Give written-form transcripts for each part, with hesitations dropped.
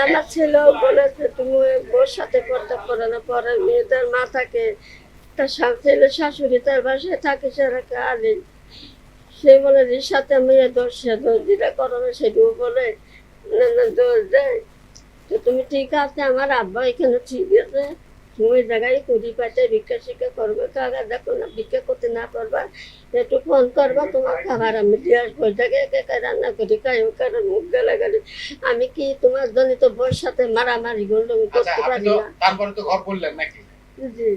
আমার ছেলেও বলেছে তুমি ওই বউর সাথে পর্দা করো না, পরে মেয়েদের মাথাকে তার ছেলে শাশুড়ি তার বাসায় থাকে সারা কালে, সে বলে এর সাথে আমি দোষ যেটা করো না সেটাও বলে না না দোষ দেয়। তো তুমি ঠিক আছে, আমার আব্বা এখানে ঠিক আছে, তুমি ওই জায়গায় কুড়ি পাটে ভিক্ষা শিক্ষা করবে, কাকা দেখো না ভিক্ষা করতে না পারবা একটু ফোন করবা, তোমার খাবার আমি দিয়ে আসবো, ওই জায়গায় একা একা রান্না করি খাই, ওখানে মুখ গেলে গেলে আমি কি তোমার জন্য তো বউর সাথে মারামারি করলে আমি করতে পারি না। তারপরে তো ঘর করলেন নাকি? জি।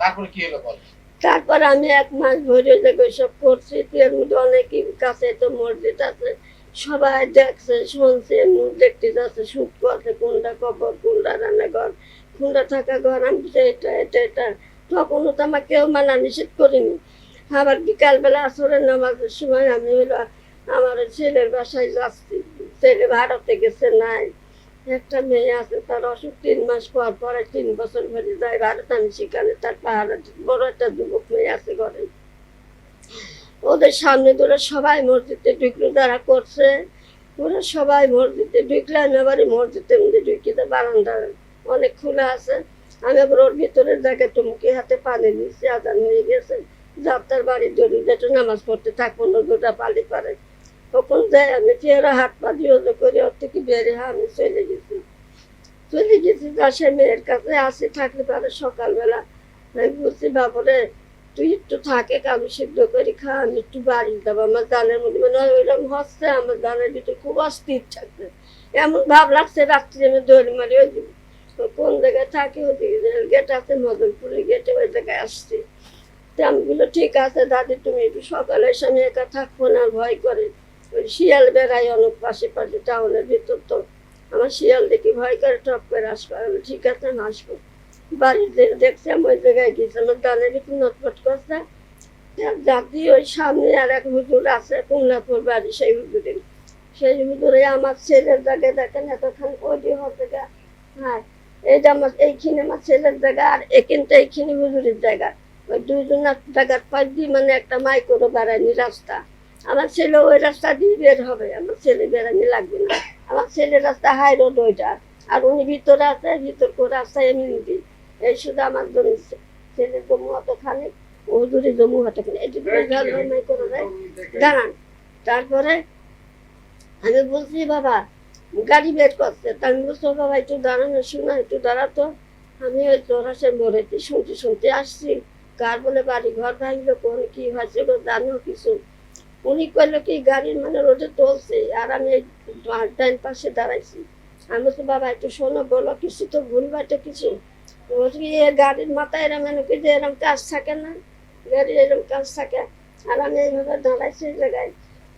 তারপরে কি হলো বল? তারপর আমি 1 মাস ভরে সব করছি, এর মধ্যে অনেকে কাছে তো মসজিদ আছে, সবাই দেখছে শুনছে, মুখ দেখতে যাচ্ছে, শুট করছে, কোনটা কবর, কোনটা রান্নাঘর, কোনটা থাকা ঘর, আমি বলছি এটা এটা এটা। তখনও তো আমাকে কেউ মানা নিষেধ করিনি। আবার বিকালবেলা আসরের নামাজের সময় আমি হলো আমার ছেলের বাসায় যাচ্ছি, ছেলে ভারতে গেছে নাই, একটা মেয়ে আছে তার অসুখ 3 মাস পর পরে 3 বছর ধরে যায় ভারত, আমি সেখানে তার পাহাড়ে বড় একটা যুবক মেয়ে আছে ঘরে, ওদের সামনে ধরে সবাই মসজিদে ঢুকলো, যারা করছে ওরা সবাই মসজিদে ঢুকলে আমি আবার মসজিদের মধ্যে ঢুকিতে বারান্দা অনেক খোলা আছে, আমি আবার ওর ভিতরের জায়গায় টুমুকি হাতে পানি দিচ্ছি, আজান হয়ে গেছে, যাত্রার বাড়ি ধরি যেটা নামাজ পড়তে থাকবো না, দুটা পালি পারে তখন যাই আমি চেহারা হাত পা দিয়ে করে ওর থেকে বেড়ে আমি চলে গেছি সে মেয়ের কাছে আসি, থাকলে পারে সকালবেলা আমি বলছি বাবরে তুই একটু থাকে আমি সিদ্ধ করে খা, আমি একটু বাড়ি যাবো, আমার দানের মধ্যে মানে ওইরকম হচ্ছে, আমার দানের ভিতরে খুব অস্থির থাকছে, এমন ভাব লাগছে রাত্রি আমি দৌড়ি মারি ওই কোন জায়গায় থাকে ওদিকে গেট আছে মদনপুরের গেটে, ওই জায়গায় আসছি। আমি বললো ঠিক আছে দাদি তুমি একটু সকালে এসে আমি একা থাকবো না, ভয় করে, ওই শিয়াল বেড়াই অনেক পাশে পাশে টাউনের ভিতর, তো আমার শিয়াল দেখি ভয় করে টপ করে আসবো, আমি ঠিক আছে আমি আসবো। বাড়িতে দেখছি আমি ওই জায়গায় গেছি, আমার দানের ভিতরে নটপট করছে, জাতি ওই সামনে আর এক হুজুর আছে কুমলাপুর বাড়ি, সেই হুজুরে আমার ছেলের জায়গায় দেখেন এতক্ষণ ওই হচ্ছে গা, হ্যাঁ এইটা আমার এইখানে আমার ছেলের জায়গা, আর এখানটা এইখানে হুজুরের জায়গা, ওই দুইজনের জায়গার পাশ দিয়ে মানে একটা মাইক্রো বেড়ানি রাস্তা, আমার ছেলে ওই রাস্তা দিয়ে বের হবে, আমার ছেলে বেড়ানি লাগবে না, আমার ছেলের রাস্তা হাই রোড ওইটা, আর উনি ভিতরে আছে, ভিতর করে রাস্তায় আমি নিবি, এই শুধু আমার জন্য ছেলের জমু অতখানে, হুজুরি জমু অতখানে, এটি করে দেয় দাঁড়ান। তারপরে আমি বলছি বাবা গাড়ি বের করছে, তা আমি বলছি বাবা একটু দাঁড়ানো, শোনা একটু দাঁড়াতো, আমি ওই চৌরাশে মোড়েতে শুনতে শুনতে আসছি, কার বলে বাড়ি ঘর ভাঙলো, কোন কি হয়েছে জানো কিছু, উনি করলো কি গাড়ির মানে রোডে তুলছে, আর আমি ডান পাশে দাঁড়াইছি, আমি বলছি বাবা একটু শোনো বলো কিছু তো ভুল বাটে কিছু, বলছি গাড়ির মাথায় এরম কি যে এরম কাজ থাকে না, গাড়ির এরম কাজ থাকে, আর আমি এইভাবে দাঁড়াইছি এই জায়গায়,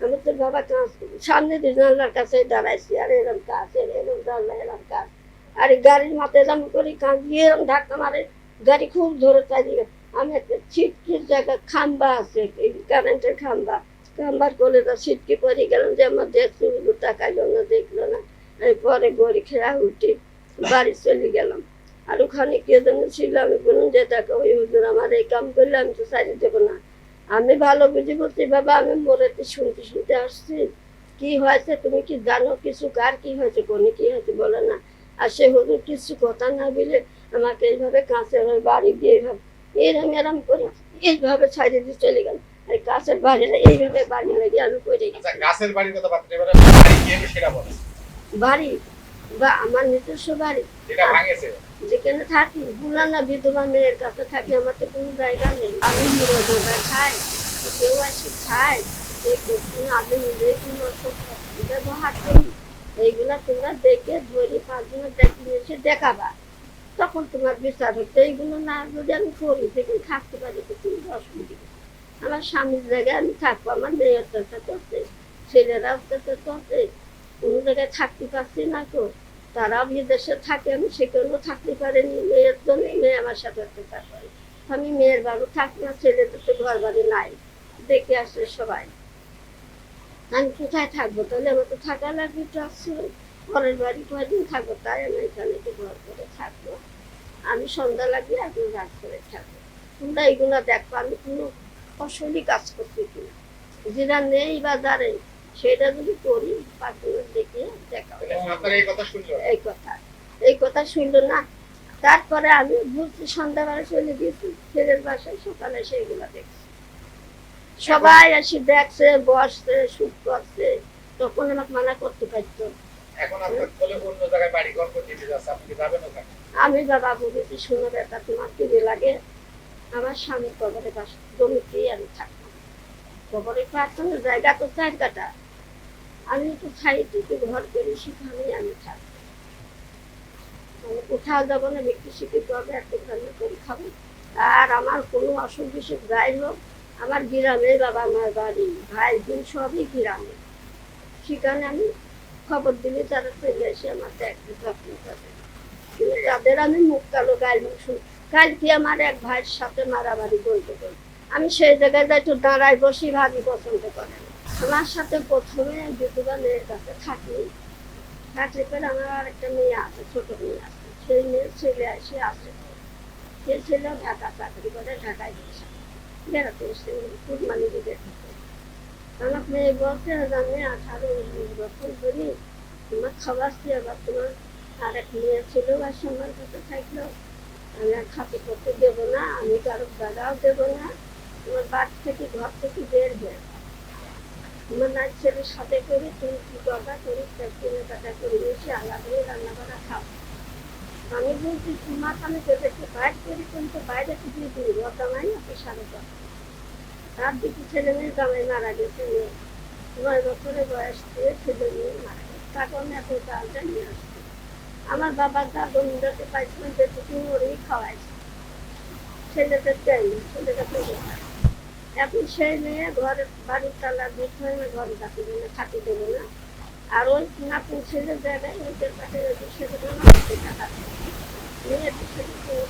আমি তো বাবা কাজ সামনে জানলার কাছে দাঁড়াইছি, আর এরম কাজ এরম জানলা এরম কাজ, আর এই গাড়ির মাথায় এরম করে কাজ দিয়ে এরম ধাক্কা মারে, গাড়ি খুব ধরে চালিয়ে, আমি একটা ছিটকির জায়গা খাম্বা আছে এই কারেন্টের খাম্বা, খাম্বার কোলে তো ছিটকে পড়ে গেলাম, যে আমার দেখছি তাকাইলো না দেখলো না, আমি পরে গড়ি খেয়া উঠি বাড়ি চলে গেলাম। আর ওখানে কে যেন ছিল, আমি বললাম যে দেখো ওই হুজুর আমার এই কাম করলে আমি তো সাইডে দেবো না, আমি ভালো বুঝি বলছি বাবা আমি মরেতে শুনতে শুনতে আসছি, কি হয়েছে তুমি কি জানো কিছু, কার কি হয়েছে কোনে কি হয়েছে বলে না, আর সে হুজুর কিছু কথা না বলে আমাকে এইভাবে কাঁচের ওই বাড়ি দিয়ে এইভাবে এরম এরম করে এইভাবে ছাইড়ে দিয়ে চলে গেল, আর কাছের বাড়ি এইভাবে বাড়ি লাগিয়ে আমি করে গাছের বাড়ির কথা বাদ এবারে বাড়ি কি হবে সেটা বলেন। বাড়ি বা আমার নিজস্ব বাড়ি যেটা ভাঙেছে যেখানে থাকি বুলানা বিধবা মেয়ের কাছে থাকি, আমার তো কোনো জায়গা নেই, আমি মুড়ে খাই, কেউ আসে খায়, আমি নিজে কোনো ব্যবহার করি, এইগুলা তোমরা দেখে ধরে 5 জনের দেখে এসে দেখাবা, তখন তোমার বিচার হচ্ছে, এইগুলো না যদি আমি করি সেখানে থাকতে পারি তো তুমি অসুবিধা, আমার স্বামীর জায়গায় আমি থাকবো, আমার মেয়ে অত্যাচার করছে, ছেলেরা অত্যাচার করছে, কোনো জায়গায় থাকতে পারছি না তো, তারাও বিদেশে থাকে, আমি সেখানেও থাকতে পারিনি, মেয়ের জন্য মেয়ে আমার সাথে অত্যাচার করে, আমি মেয়ের বাড়ি থাকি না, ছেলেদের তো ঘর বাড়ি নাই, দেখে আসে সবাই, আমি কোথায় থাকবো, তাহলে আমার তো থাকা লাগবে, তো আসছে ঘরের বাড়ি কয়দিন থাকবো, তাই আমি এখানে একটু ঘর করে থাকবো, আমি সন্ধ্যা লাগবে এখন রাত করে থাকবো, তোমরা এইগুলা দেখবো আমি কোনো ফসলি কাজ করছি কিনা, যেটা নেই বাজারে সেটা যদি করি পার্সোনাল দেখে দেখা হবে। আপনার এই কথা শুনলো এই কথা শুনলো না। তারপরে আমি বুঝছি সন্ধ্যাবেলা চলে গেছি ছেলের বাসায়, সকালে সেগুলো দেখছি সবাই এসে দেখছে, বসছে, শুট করছে, তখন আমাকে মানা করতে পারতো। এখন আপনার বলে অন্য জায়গায় বাড়ি ঘর করে দিতে যাচ্ছে, আপনি কি যাবেন ওখানে? আমি বাবা বলেছি, শোনো বেটা, তোমার কিনে লাগে আমার স্বামীর কবরে বাসা জমিতেই আমি থাকতাম। কবরে প্রার্থনার জায়গা তো 4 কাটা, আমি একটু ছাইটুকু ঘর করি, সেখানেই আমি থাকবো। আমি কোথাও যাবো না, ব্যক্তি শিক্ষিত হবে, একটু রান্না করে খাবো। আর আমার কোনো অসুখ বিসুখ যাই হোক, আমার গ্রামে বাবা মার বাড়ি, ভাই বোন সবই গ্রামে। সেখানে আমি খবর দিলে তারা চলে এসে আমার দেখবে, যত্ন করে। কিন্তু যাদের আমি মুখ কালো গাল মুখ শুনি, কালকে আমার এক ভাইয়ের সাথে মারামারি বলতে বলতে আমি সেই জায়গায় যাই, তো দাঁড়ায় বসি, ভাবি পছন্দ করে না। আমার সাথে প্রথমে দুটো মেয়ের কাছে থাকলে পরে আমার আর একটা মেয়ে আছে, ছোট মেয়ে আছে, সেই মেয়ের ছেলে এসে আসে। সে ছেলে ঢাকা চাকরি করে, ঢাকায় গেছে বেড়াতে এসে কুরবানি দিতে। আমার মেয়ে বলছে, আমি 18-19 বছর ধরে তোমার খাওয়াচ্ছি, আবার তোমার আর এক মেয়ে ছিল আর আমার কাছে থাকলো, আমি আর খাতে করতে দেবো না, আমি কারো জায়গাও দেবো না, তোমার বাড়ি থেকে ঘর থেকে বের হয়ে তোমার না ছেলের সাথে করে তুমি কি করবা, তুমি কিনে টাকা করে এসে আলাদা করে রান্না করা খাও। আমি বলছি, তোমার আমি তোদেরকে বাইরে করি, কিন্তু বাইরে থেকে দিই জামাই আপনি সাড়ে কথা। তার দুটি ছেলে মেয়ে জামাই মারা গেছে, 9 বছরের বয়স দিয়ে ছেলে মেয়ে মারা গেছে, তখন এত চালটা নিয়ে আসছে। আমার বাবার দাদু মিলাতে পাইছিলাম, যেটুকু ওরেই খাওয়াইছে, ছেলেদের দেয়নি, ছেলেটা পেয়ে যায়। এখন সেই মেয়ে ঘরের বাড়ির তালা দিতে হয় না, ঘরে রাখি দেবে না, থাকি দেবে না। আর ওই নাপুর ছেলে জায়গায় ওদের কাছে সেগুলো টাকা মেয়ের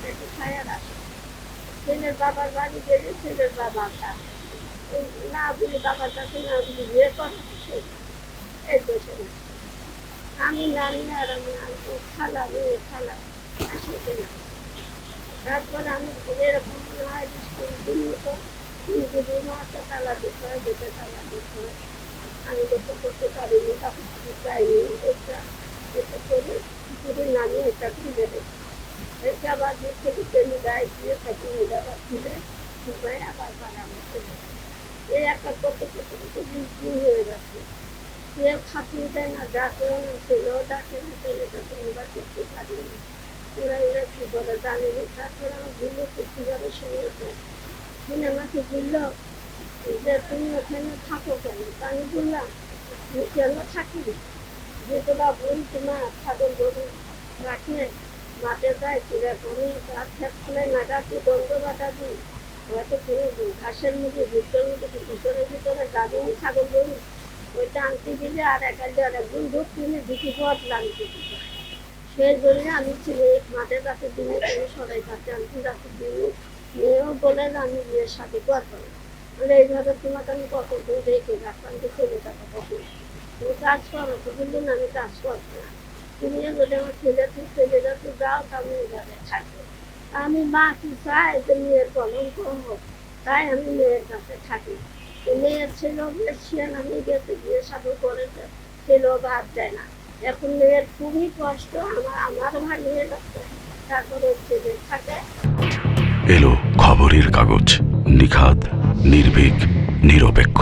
একটু ছায়ার আসে। ছেলের বাবার বাড়ি গেলে ছেলের বাবাটা না বলি, বাবার কাছে না বলি, বিয়ে করে এই বসে না। আমি নানি আর আমি খালা মেয়ে খালা আসে না। তারপরে আমি এরকম মনে হয় স্কুল দিন মতো মাসে তালা দিতে হয়, যেতে তালা দিতে হয়। আমি যত করতে পারিনি, তখন চাইনি, এটা এটা করে পুরো নানি এটা খুঁজে দেয়। এটা আবার দূর থেকে তেমনি গায়ে দিয়ে থাকি, আবার খুঁজে খুঁজে আবার পাড়াতে এই একটা করতে করতে করতে দিন হয়ে যাচ্ছে। কেউ খাতিয়ে দেয় না, ডাকে না, ছেলেও ডাকে না, ছেলেটা তিনবার করতে পারিনি। ওরা এরা কি বলে জানেনি। তারপরে আমার ভুলো কীভাবে শুনেছে, শুনে আমাকে বললো যে তুমি ওখানে থাকো কেন? আমি বললাম, তুমি কেন থাকি, যে তোরা বোন তোমার ছাগল গরু রাখে, মাঠে যায়, চিড়া করে, তার খেত খুলে নাগাতে দণ্ড বাটা দিই, হয়তো কোনো ঘাসের মধ্যে ভিতরের মধ্যে ভিতরের ভিতরে গাড়ি ছাগল গরু ওইটা আনতে দিলে আর একজন দুধ কিনে দুটি পথ লাগতে দিত। সেই জন্য আমি ছিল মাঠের কাছে দিনে তুমি সবাই কাছে আনতে যাচ্ছি দিনে, মেয়েও বলে যে আমি মেয়ের সাথে করবো না, মানে এইভাবে তোমাকে আমি কতদিন রেখে রাখলাম, যে চলে যাবো কখন, তুমি কাজ করো তো। কিন্তু না, আমি কাজ করবো না, তুমি যদি আমার ছেলে যাতে যাও, তা আমি এইভাবে থাকবো। আমি মা কি চাই যে মেয়ের কলঙ্ক হোক, তাই আমি মেয়ের কাছে থাকি। মেয়ের ছেলেও বেশ আমি গেছে, বিয়ে সাথে করেছে, ছেলেও বাদ দেয় না। এখন মেয়ের খুবই কষ্ট, আমার ভাই হয়ে যাচ্ছে, তারপরে ছেলে থাকে। এলো খবরের কাগজ, নিখাত, নির্ভীক, নিরপেক্ষ।